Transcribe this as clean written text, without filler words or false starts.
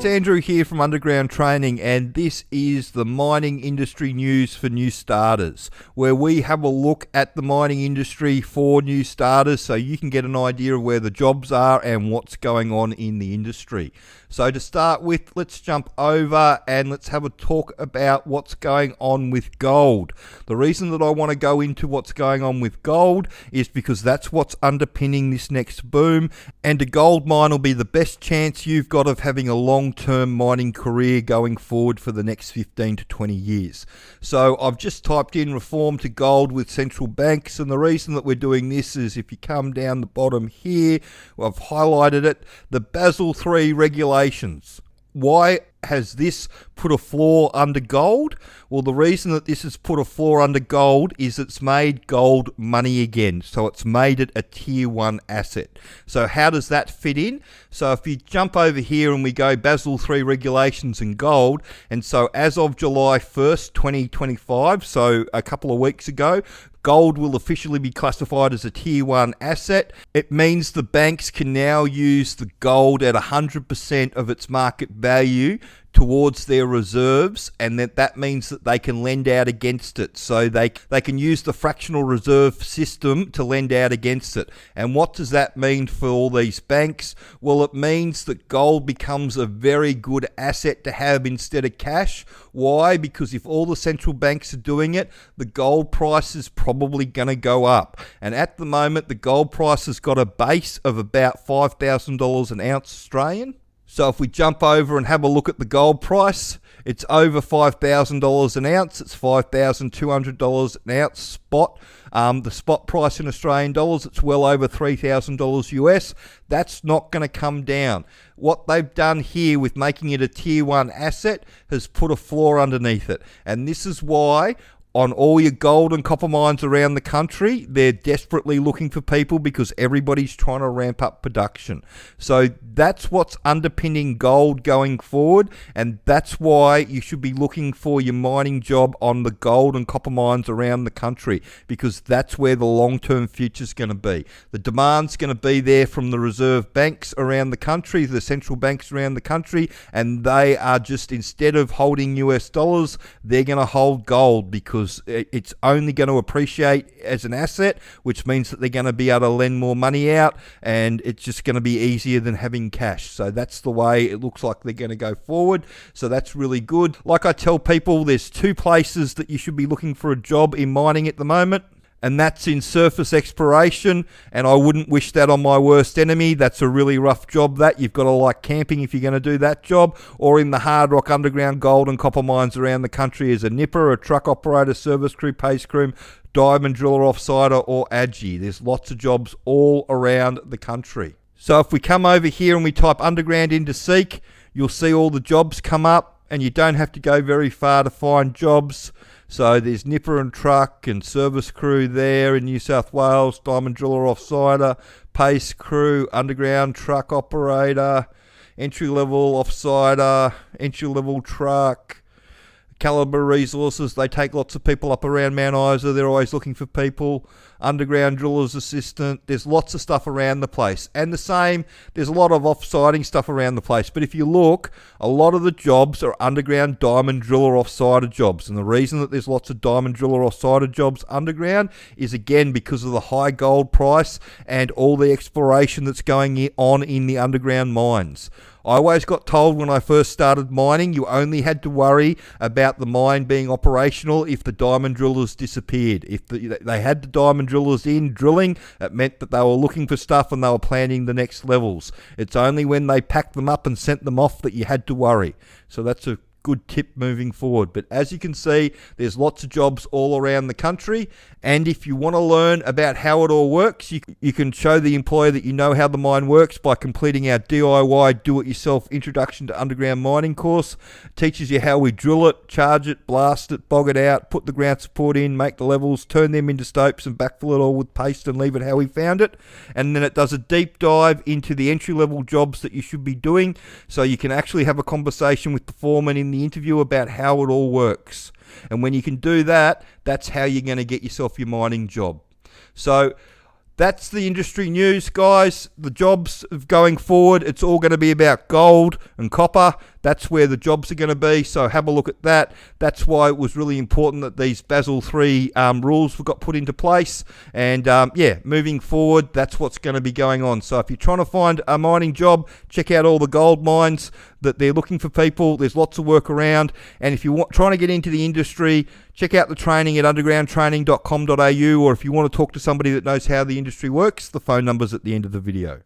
it's Andrew here from Underground Training, and this is the mining industry news for new starters, where we have a look at the mining industry for new starters so you can get an idea of where the jobs are and what's going on in the industry. So to start with, let's jump over and let's have a talk about what's going on with gold. The reason that I want to go into what's going on with gold is because that's what's underpinning this next boom, and a gold mine will be the best chance you've got of having a long-term mining career going forward for the next 15 to 20 years. So I've just typed in reform to gold with central banks, and the reason that we're doing this is if you come down the bottom here, I've highlighted it, the Basel III regulations. Why has this put a floor under gold? Well, the reason that this has put a floor under gold is it's made gold money again. So it's made it a tier 1 asset. So how does that fit in? So if you jump over here and we go Basel III regulations and gold, and so as of July 1st, 2025, so a couple of weeks ago, gold will officially be classified as a tier 1 asset. It means the banks can now use the gold at 100% of its market value towards their reserves, and that means that they can lend out against it. So they can use the fractional reserve system to lend out against it. And what does that mean for all these banks? Well, it means that gold becomes a very good asset to have instead of cash. Why? Because if all the central banks are doing it, the gold price is probably going to go up. And at the moment, the gold price has got a base of about $5,000 an ounce Australian. So if we jump over and have a look at the gold price, it's over $5,000 an ounce. It's $5,200 an ounce spot. The spot price in Australian dollars, it's well over $3,000 US. That's not going to come down. What they've done here with making it a tier 1 asset has put a floor underneath it. And this is why on all your gold and copper mines around the country, they're desperately looking for people because everybody's trying to ramp up production. So that's what's underpinning gold going forward, and that's why you should be looking for your mining job on the gold and copper mines around the country, because that's where the long-term future's going to be. The demand's going to be there from the reserve banks around the country, the central banks around the country, and they are just, instead of holding US dollars, they're going to hold gold because it's only going to appreciate as an asset, which means that they're going to be able to lend more money out, and it's just going to be easier than having cash. So that's the way it looks like they're going to go forward. So that's really good. Like I tell people, there's 2 places that you should be looking for a job in mining at the moment, and that's in surface exploration, and I wouldn't wish that on my worst enemy. That's a really rough job that. You've got to like camping if you're going to do that job. Or in the hard rock underground gold and copper mines around the country as a nipper, a truck operator, service crew, pace crew, diamond driller, offsider, or AGI. There's lots of jobs all around the country. So if we come over here and we type underground into Seek, you'll see all the jobs come up, and you don't have to go very far to find jobs. So there's nipper and truck and service crew there in New South Wales, diamond driller, offsider, pace crew, underground truck operator, entry-level offsider, entry-level truck, Calibre Resources. They take lots of people up around Mount Isa. They're always looking for people. Underground driller's assistant. There's lots of stuff around the place. And the same, there's a lot of off-siding stuff around the place. But if you look, a lot of the jobs are underground diamond driller off-sider jobs. And the reason that there's lots of diamond driller off-sider jobs underground is, again, because of the high gold price and all the exploration that's going on in the underground mines. I always got told when I first started mining, you only had to worry about the mine being operational if the diamond drillers disappeared. If they had the diamond drillers in drilling, it meant that they were looking for stuff and they were planning the next levels. It's only when they packed them up and sent them off that you had to worry. So that's a good tip moving forward. But as you can see, there's lots of jobs all around the country, and if you want to learn about how it all works, you can show the employer that you know how the mine works by completing our DIY do-it-yourself Introduction to Underground Mining course. It teaches you how we drill it, charge it, blast it, bog it out, put the ground support in, make the levels, turn them into stopes and backfill it all with paste and leave it how we found it. And then it does a deep dive into the entry-level jobs that you should be doing, so you can actually have a conversation with the foreman in the interview about how it all works. And when you can do that, that's how you're going to get yourself your mining job. So that's the industry news, guys. The jobs going forward, it's all going to be about gold and copper. That's where the jobs are going to be, so have a look at that. That's why it was really important that these Basel III rules got put into place, and yeah, moving forward, that's what's going to be going on. So if you're trying to find a mining job, check out all the gold mines that they're looking for people. There's lots of work around, and if you're trying to get into the industry, check out the training at undergroundtraining.com.au, or if you want to talk to somebody that knows how the industry works, the phone number's at the end of the video.